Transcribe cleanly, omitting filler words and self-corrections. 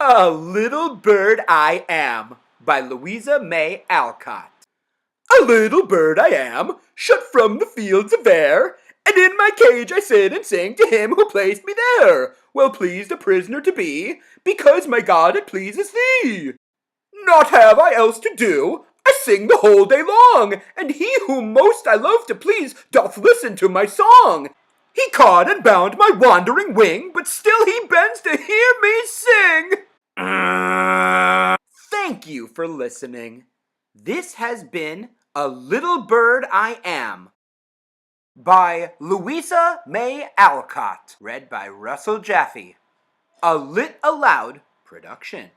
A Little Bird I Am by Louisa May Alcott. A little bird I am, shut from the fields of air, and in my cage I sit and sing to him who placed me there. Well pleased a prisoner to be, because my God it pleases thee. Naught have I else to do, I sing the whole day long, and he whom most I love to please doth listen to my song. He caught and bound my wandering wing, but still he bends to hear me sing. Thank you for listening. This has been A Little Bird I Am by Louisa May Alcott, read by Russell Jaffe. A Lit Aloud production.